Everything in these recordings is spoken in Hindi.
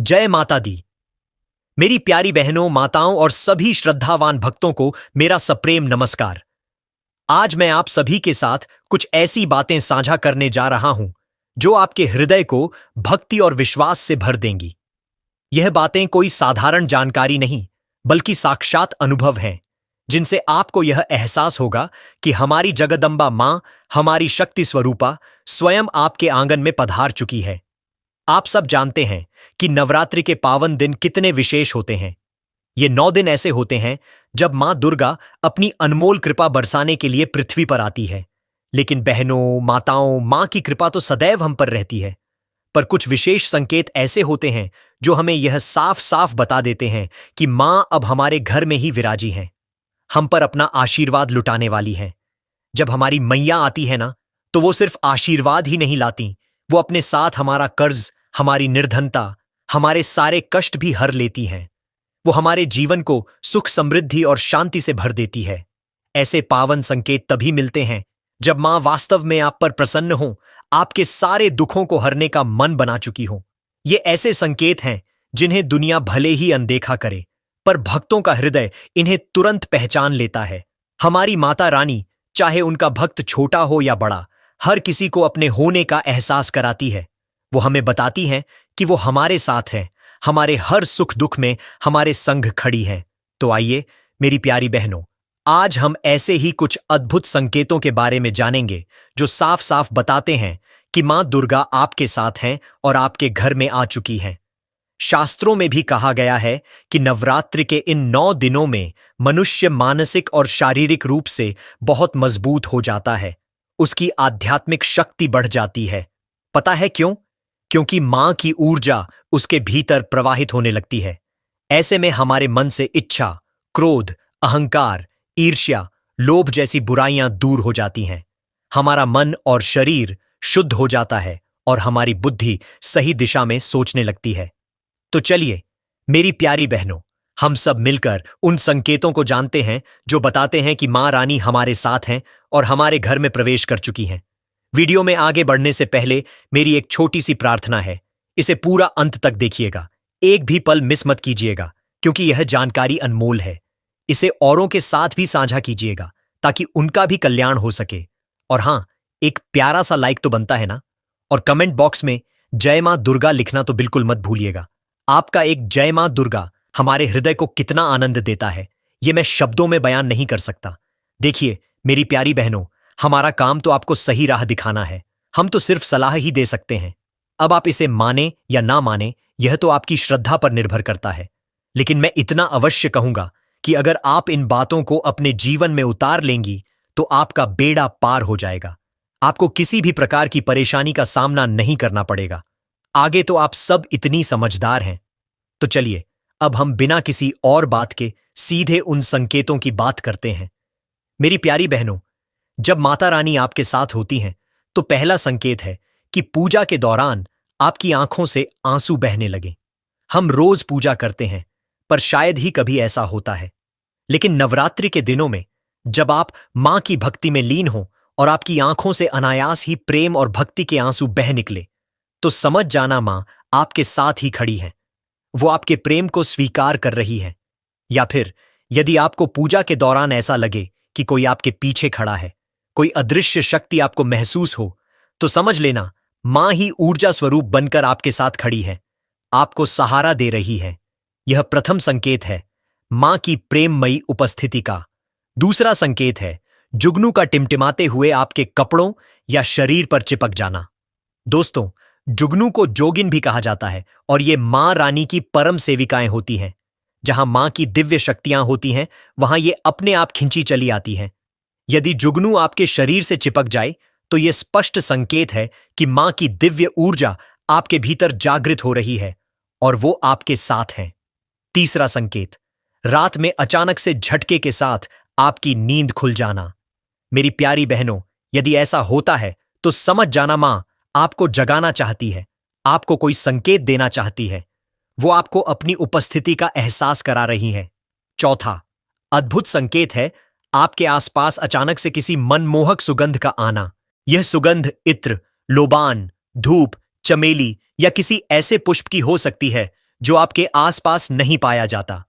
जय माता दी। मेरी प्यारी बहनों, माताओं और सभी श्रद्धावान भक्तों को मेरा सप्रेम नमस्कार। आज मैं आप सभी के साथ कुछ ऐसी बातें साझा करने जा रहा हूं जो आपके हृदय को भक्ति और विश्वास से भर देंगी। यह बातें कोई साधारण जानकारी नहीं, बल्कि साक्षात अनुभव हैं, जिनसे आपको यह एहसास होगा कि हमारी जगदम्बा मां, हमारी शक्ति स्वरूपा स्वयं आपके आंगन में पधार चुकी है। आप सब जानते हैं कि नवरात्रि के पावन दिन कितने विशेष होते हैं। ये 9 दिन ऐसे होते हैं जब मां दुर्गा अपनी अनमोल कृपा बरसाने के लिए पृथ्वी पर आती है। लेकिन बहनों, माताओं, मां की कृपा तो सदैव हम पर रहती है। पर कुछ विशेष संकेत ऐसे होते हैं जो हमें यह साफ साफ बता देते हैं कि मां अब हमारे घर में ही विराजी हैं, हम पर अपना आशीर्वाद लुटाने वाली हैं। जब हमारी मैया आती है ना, तो वो सिर्फ आशीर्वाद ही नहीं लाती, वो अपने साथ हमारा कर्ज, हमारी निर्धनता, हमारे सारे कष्ट भी हर लेती हैं। वो हमारे जीवन को सुख, समृद्धि और शांति से भर देती है। ऐसे पावन संकेत तभी मिलते हैं जब मां वास्तव में आप पर प्रसन्न हो, आपके सारे दुखों को हरने का मन बना चुकी हो। ये ऐसे संकेत हैं जिन्हें दुनिया भले ही अनदेखा करे, पर भक्तों का हृदय इन्हें तुरंत पहचान लेता है। हमारी माता रानी, चाहे उनका भक्त छोटा हो या बड़ा, हर किसी को अपने होने का एहसास कराती है। वो हमें बताती हैं कि वो हमारे साथ है, हमारे हर सुख दुख में हमारे संग खड़ी है। तो आइए मेरी प्यारी बहनों, आज हम ऐसे ही कुछ अद्भुत संकेतों के बारे में जानेंगे जो साफ साफ बताते हैं कि मां दुर्गा आपके साथ हैं और आपके घर में आ चुकी हैं। शास्त्रों में भी कहा गया है कि नवरात्रि के इन 9 दिनों में मनुष्य मानसिक और शारीरिक रूप से बहुत मजबूत हो जाता है, उसकी आध्यात्मिक शक्ति बढ़ जाती है। पता है क्यों? क्योंकि मां की ऊर्जा उसके भीतर प्रवाहित होने लगती है। ऐसे में हमारे मन से इच्छा, क्रोध, अहंकार, ईर्ष्या, लोभ जैसी बुराइयां दूर हो जाती हैं। हमारा मन और शरीर शुद्ध हो जाता है और हमारी बुद्धि सही दिशा में सोचने लगती है। तो चलिए मेरी प्यारी बहनों, हम सब मिलकर उन संकेतों को जानते हैं जो बताते हैं कि मां रानी हमारे साथ हैं और हमारे घर में प्रवेश कर चुकी हैं। वीडियो में आगे बढ़ने से पहले मेरी एक छोटी सी प्रार्थना है, इसे पूरा अंत तक देखिएगा, एक भी पल मिस मत कीजिएगा, क्योंकि यह जानकारी अनमोल है। इसे औरों के साथ भी साझा कीजिएगा ताकि उनका भी कल्याण हो सके। और हां, एक प्यारा सा लाइक तो बनता है ना, और कमेंट बॉक्स में जय मां दुर्गा लिखना तो बिल्कुल मत भूलिएगा। आपका एक जय मां दुर्गा हमारे हृदय को कितना आनंद देता है, यह मैं शब्दों में बयान नहीं कर सकता। देखिए मेरी प्यारी बहनों, हमारा काम तो आपको सही राह दिखाना है, हम तो सिर्फ सलाह ही दे सकते हैं। अब आप इसे माने या ना माने, यह तो आपकी श्रद्धा पर निर्भर करता है। लेकिन मैं इतना अवश्य कहूंगा कि अगर आप इन बातों को अपने जीवन में उतार लेंगी तो आपका बेड़ा पार हो जाएगा। आपको किसी भी प्रकार की परेशानी का सामना नहीं करना पड़ेगा। आगे तो आप सब इतनी समझदार हैं। तो चलिए अब हम बिना किसी और बात के सीधे उन संकेतों की बात करते हैं। मेरी प्यारी बहनों, जब माता रानी आपके साथ होती हैं तो पहला संकेत है कि पूजा के दौरान आपकी आंखों से आंसू बहने लगे। हम रोज पूजा करते हैं, पर शायद ही कभी ऐसा होता है। लेकिन नवरात्रि के दिनों में जब आप मां की भक्ति में लीन हो और आपकी आंखों से अनायास ही प्रेम और भक्ति के आंसू बह निकले, तो समझ जाना मां आपके साथ ही खड़ी है। वो आपके प्रेम को स्वीकार कर रही है। या फिर यदि आपको पूजा के दौरान ऐसा लगे कि कोई आपके पीछे खड़ा है, कोई अदृश्य शक्ति आपको महसूस हो, तो समझ लेना मां ही ऊर्जा स्वरूप बनकर आपके साथ खड़ी है, आपको सहारा दे रही है। यह प्रथम संकेत है मां की प्रेममयी उपस्थिति का। दूसरा संकेत है जुगनू का टिमटिमाते हुए आपके कपड़ों या शरीर पर चिपक जाना। दोस्तों, जुगनू को जोगिन भी कहा जाता है और ये मां रानी की परम सेविकाएं होती हैं। जहां मां की दिव्य शक्तियां होती हैं, वहां ये अपने आप खिंची चली आती हैं। यदि जुगनू आपके शरीर से चिपक जाए तो यह स्पष्ट संकेत है कि मां की दिव्य ऊर्जा आपके भीतर जागृत हो रही है और वो आपके साथ हैं। तीसरा संकेत, रात में अचानक से झटके के साथ आपकी नींद खुल जाना। मेरी प्यारी बहनों, यदि ऐसा होता है तो समझ जाना मां आपको जगाना चाहती है, आपको कोई संकेत देना चाहती है। वो आपको अपनी उपस्थिति का एहसास करा रही है। चौथा अद्भुत संकेत है आपके आसपास अचानक से किसी मनमोहक सुगंध का आना। यह सुगंध इत्र, लोबान, धूप, चमेली या किसी ऐसे पुष्प की हो सकती है जो आपके आसपास नहीं पाया जाता।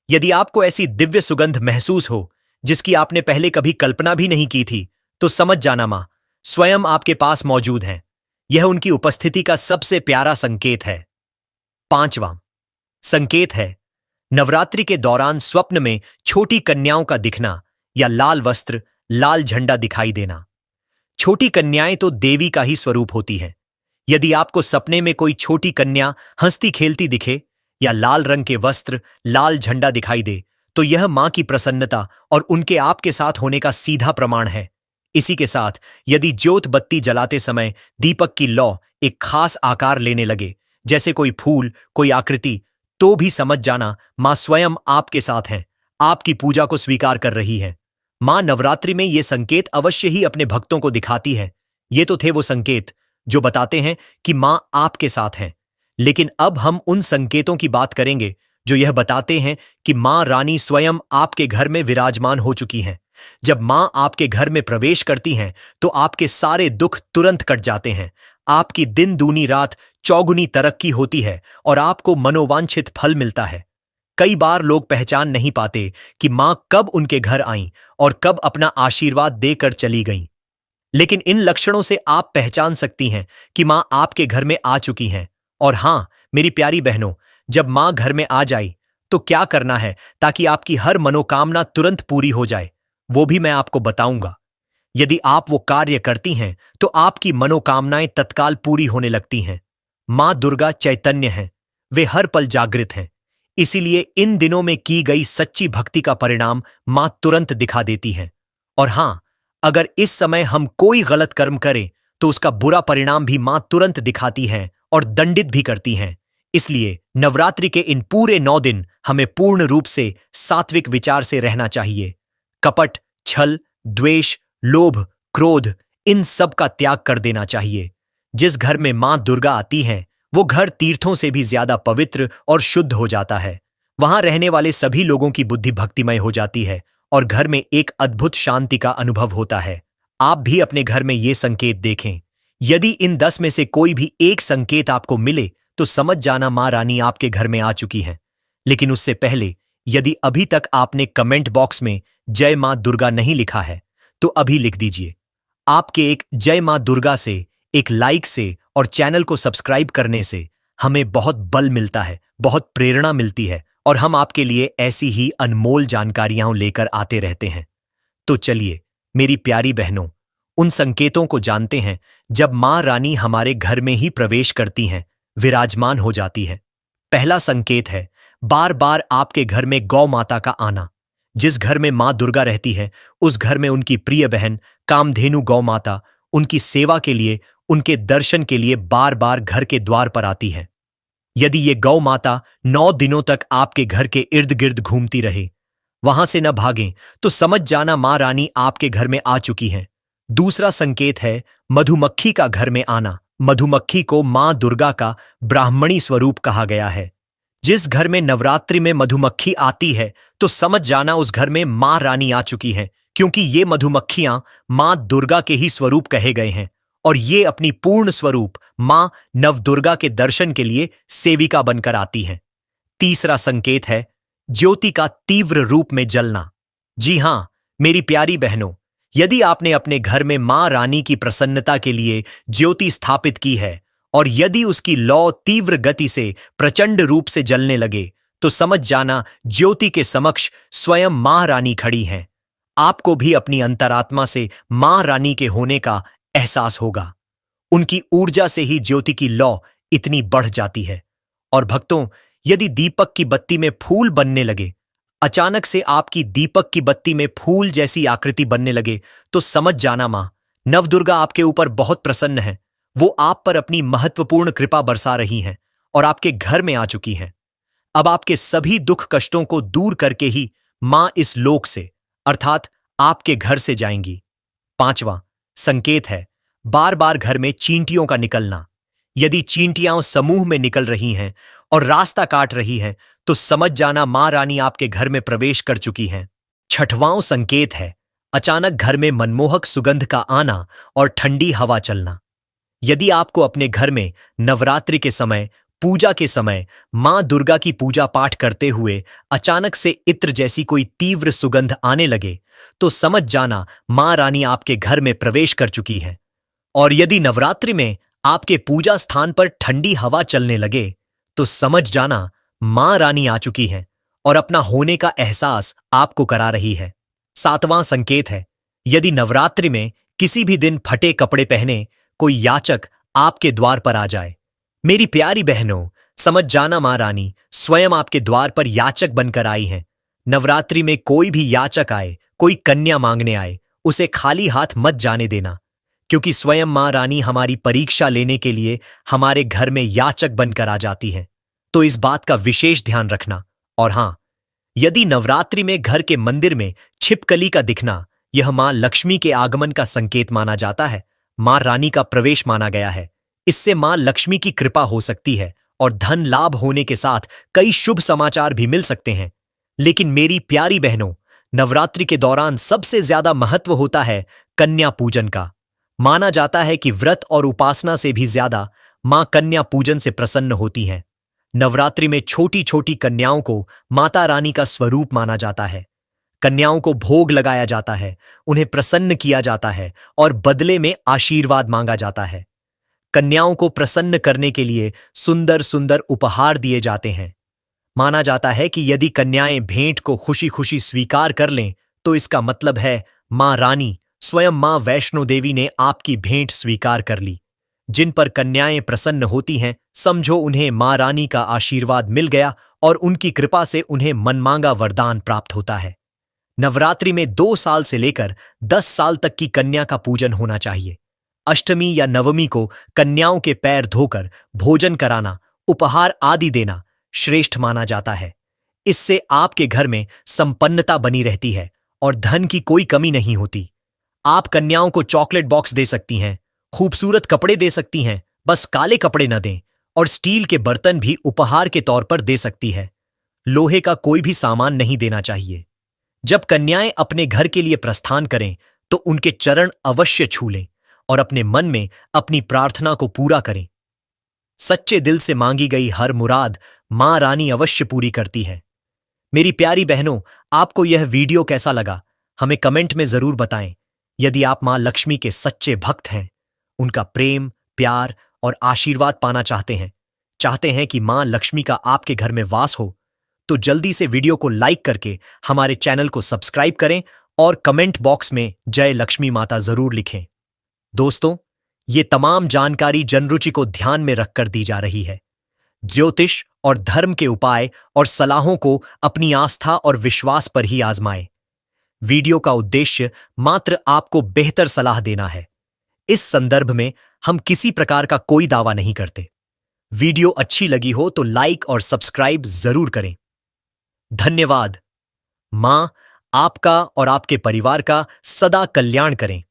यदि आपको ऐसी दिव्य सुगंध महसूस हो जिसकी आपने पहले कभी कल्पना भी नहीं की थी, तो समझ जाना मां स्वयं आपके पास मौजूद हैं। यह उनकी उपस्थिति का सबसे प्यारा संकेत है। पांचवां संकेत है नवरात्रि के दौरान स्वप्न में छोटी कन्याओं का दिखना या लाल वस्त्र, लाल झंडा दिखाई देना। छोटी कन्याएं तो देवी का ही स्वरूप होती हैं। यदि आपको सपने में कोई छोटी कन्या हंसती खेलती दिखे या लाल रंग के वस्त्र, लाल झंडा दिखाई दे, तो यह मां की प्रसन्नता और उनके आपके साथ होने का सीधा प्रमाण है। इसी के साथ यदि ज्योत बत्ती जलाते समय दीपक की लौ एक खास आकार लेने लगे, जैसे कोई फूल, कोई आकृति, तो भी समझ जाना मां स्वयं आपके साथ हैं, आपकी पूजा को स्वीकार कर रही है। मां नवरात्रि में ये संकेत अवश्य ही अपने भक्तों को दिखाती है। ये तो थे वो संकेत जो बताते हैं कि मां आपके साथ हैं। लेकिन अब हम उन संकेतों की बात करेंगे जो यह बताते हैं कि मां रानी स्वयं आपके घर में विराजमान हो चुकी हैं। जब मां आपके घर में प्रवेश करती हैं, तो आपके सारे दुख तुरंत कट जाते हैं। आपकी दिन दूनी रात चौगुनी तरक्की होती है और आपको मनोवांछित फल मिलता है। कई बार लोग पहचान नहीं पाते कि मां कब उनके घर आईं और कब अपना आशीर्वाद देकर चली गईं। लेकिन इन लक्षणों से आप पहचान सकती हैं कि मां आपके घर में आ चुकी हैं। और हां, मेरी प्यारी बहनों, जब मां घर में आ जाए तो क्या करना है ताकि आपकी हर मनोकामना तुरंत पूरी हो जाए, वो भी मैं आपको बताऊंगा। यदि आप वो कार्य करती हैं तो आपकी मनोकामनाएं तत्काल पूरी होने लगती हैं। मां दुर्गा चैतन्य हैं, वे हर पल जागृत हैं। इसीलिए इन दिनों में की गई सच्ची भक्ति का परिणाम मां तुरंत दिखा देती हैं। और हां, अगर इस समय हम कोई गलत कर्म करें तो उसका बुरा परिणाम भी मां तुरंत दिखाती हैं और दंडित भी करती हैं। इसलिए नवरात्रि के इन पूरे 9 दिन हमें पूर्ण रूप से सात्विक विचार से रहना चाहिए। कपट, छल, द्वेष, लोभ, क्रोध, इन सब का त्याग कर देना चाहिए। जिस घर में मां दुर्गा आती हैं, वो घर तीर्थों से भी ज्यादा पवित्र और शुद्ध हो जाता है। वहां रहने वाले सभी लोगों की बुद्धि भक्तिमय हो जाती है और घर में एक अद्भुत शांति का अनुभव होता है। आप भी अपने घर में ये संकेत देखें। यदि इन 10 में से कोई भी एक संकेत आपको मिले तो समझ जाना मां रानी आपके घर में आ चुकी हैं। लेकिन उससे पहले यदि अभी तक आपने कमेंट बॉक्स में जय मां दुर्गा नहीं लिखा है तो अभी लिख दीजिए। आपके एक जय मां दुर्गा से, एक लाइक से और चैनल को सब्सक्राइब करने से हमें बहुत बल मिलता है, बहुत प्रेरणा मिलती है और हम आपके लिए ऐसी ही अनमोल जानकारियां लेकर आते रहते हैं। तो चलिए मेरी प्यारी बहनों, उन संकेतों को जानते हैं जब मां रानी हमारे घर में ही प्रवेश करती हैं, विराजमान हो जाती है। पहला संकेत है बार बार आपके घर में गौ माता का आना। जिस घर में मां दुर्गा रहती है, उस घर में उनकी प्रिय बहन कामधेनु गौ माता उनकी सेवा के लिए, उनके दर्शन के लिए बार बार घर के द्वार पर आती है। यदि ये गौ माता 9 दिनों तक आपके घर के इर्द गिर्द घूमती रहे, वहां से न भागें, तो समझ जाना मां रानी आपके घर में आ चुकी हैं। दूसरा संकेत है मधुमक्खी का घर में आना। मधुमक्खी को मां दुर्गा का ब्राह्मणी स्वरूप कहा गया है। जिस घर में नवरात्रि में मधुमक्खी आती है तो समझ जाना उस घर में मां रानी आ चुकी हैं, क्योंकि ये मधुमक्खियां मां दुर्गा के ही स्वरूप कहे गए हैं और ये अपनी पूर्ण स्वरूप मां नवदुर्गा के दर्शन के लिए सेविका बनकर आती हैं। तीसरा संकेत है ज्योति का तीव्र रूप में जलना। जी हां, मेरी प्यारी बहनों, यदि आपने अपने घर में मां रानी की प्रसन्नता के लिए ज्योति स्थापित की है और यदि उसकी लौ तीव्र गति से प्रचंड रूप से जलने लगे, तो समझ जाना ज्योति के समक्ष स्वयं मां रानी खड़ी हैं। आपको भी अपनी अंतरात्मा से मां रानी के होने का एहसास होगा। उनकी ऊर्जा से ही ज्योति की लौ इतनी बढ़ जाती है। और भक्तों, यदि दीपक की बत्ती में फूल बनने लगे, अचानक से आपकी दीपक की बत्ती में फूल जैसी आकृति बनने लगे, तो समझ जाना मां नवदुर्गा आपके ऊपर बहुत प्रसन्न है। वो आप पर अपनी महत्वपूर्ण कृपा बरसा रही हैं और आपके घर में आ चुकी हैं। अब आपके सभी दुख कष्टों को दूर करके ही मां इस लोक से, अर्थात आपके घर से जाएंगी। पांचवां संकेत है बार बार घर में चींटियों का निकलना। यदि चींटियां समूह में निकल रही हैं और रास्ता काट रही हैं, तो समझ जाना मां रानी आपके घर में प्रवेश कर चुकी हैं। छठवां संकेत है अचानक घर में मनमोहक सुगंध का आना और ठंडी हवा चलना। यदि आपको अपने घर में नवरात्रि के समय पूजा के समय मां दुर्गा की पूजा पाठ करते हुए अचानक से इत्र जैसी कोई तीव्र सुगंध आने लगे तो समझ जाना मां रानी आपके घर में प्रवेश कर चुकी है। और यदि नवरात्रि में आपके पूजा स्थान पर ठंडी हवा चलने लगे तो समझ जाना मां रानी आ चुकी हैं और अपना होने का एहसास आपको करा रही है। सातवां संकेत है, यदि नवरात्रि में किसी भी दिन फटे कपड़े पहने कोई याचक आपके द्वार पर आ जाए, मेरी प्यारी बहनों, समझ जाना मां रानी स्वयं आपके द्वार पर याचक बनकर आई हैं। नवरात्रि में कोई भी याचक आए, कोई कन्या मांगने आए, उसे खाली हाथ मत जाने देना, क्योंकि स्वयं मां रानी हमारी परीक्षा लेने के लिए हमारे घर में याचक बनकर आ जाती हैं। तो इस बात का विशेष ध्यान रखना। और हां, यदि नवरात्रि में घर के मंदिर में छिपकली का दिखना, यह मां लक्ष्मी के आगमन का संकेत माना जाता है, मां रानी का प्रवेश माना गया है। इससे मां लक्ष्मी की कृपा हो सकती है और धन लाभ होने के साथ कई शुभ समाचार भी मिल सकते हैं। लेकिन मेरी प्यारी बहनों, नवरात्रि के दौरान सबसे ज्यादा महत्व होता है कन्या पूजन का। माना जाता है कि व्रत और उपासना से भी ज्यादा मां कन्या पूजन से प्रसन्न होती हैं। नवरात्रि में छोटी छोटी कन्याओं को माता रानी का स्वरूप माना जाता है। कन्याओं को भोग लगाया जाता है, उन्हें प्रसन्न किया जाता है और बदले में आशीर्वाद मांगा जाता है। कन्याओं को प्रसन्न करने के लिए सुंदर सुंदर उपहार दिए जाते हैं। माना जाता है कि यदि कन्याएं भेंट को खुशी खुशी स्वीकार कर लें तो इसका मतलब है मां रानी स्वयं मां वैष्णो देवी ने आपकी भेंट स्वीकार कर ली। जिन पर कन्याएं प्रसन्न होती हैं, समझो उन्हें मां रानी का आशीर्वाद मिल गया और उनकी कृपा से उन्हें मनमांगा वरदान प्राप्त होता है। नवरात्रि में 2 साल से लेकर 10 साल तक की कन्या का पूजन होना चाहिए। अष्टमी या नवमी को कन्याओं के पैर धोकर भोजन कराना, उपहार आदि देना श्रेष्ठ माना जाता है। इससे आपके घर में संपन्नता बनी रहती है और धन की कोई कमी नहीं होती। आप कन्याओं को चॉकलेट बॉक्स दे सकती हैं, खूबसूरत कपड़े दे सकती हैं, बस काले कपड़े न दें, और स्टील के बर्तन भी उपहार के तौर पर दे सकती है। लोहे का कोई भी सामान नहीं देना चाहिए। जब कन्याएं अपने घर के लिए प्रस्थान करें तो उनके चरण अवश्य छू लें और अपने मन में अपनी प्रार्थना को पूरा करें। सच्चे दिल से मांगी गई हर मुराद मां रानी अवश्य पूरी करती है। मेरी प्यारी बहनों, आपको यह वीडियो कैसा लगा हमें कमेंट में जरूर बताएं। यदि आप मां लक्ष्मी के सच्चे भक्त हैं, उनका प्रेम, प्यार और आशीर्वाद पाना चाहते हैं कि मां लक्ष्मी का आपके घर में वास हो, तो जल्दी से वीडियो को लाइक करके हमारे चैनल को सब्सक्राइब करें और कमेंट बॉक्स में जय लक्ष्मी माता जरूर लिखें। दोस्तों, ये तमाम जानकारी जनरुचि को ध्यान में रखकर दी जा रही है। ज्योतिष और धर्म के उपाय और सलाहों को अपनी आस्था और विश्वास पर ही आजमाएं। वीडियो का उद्देश्य मात्र आपको बेहतर सलाह देना है। इस संदर्भ में हम किसी प्रकार का कोई दावा नहीं करते। वीडियो अच्छी लगी हो तो लाइक और सब्सक्राइब जरूर करें। धन्यवाद। मां आपका और आपके परिवार का सदा कल्याण करें।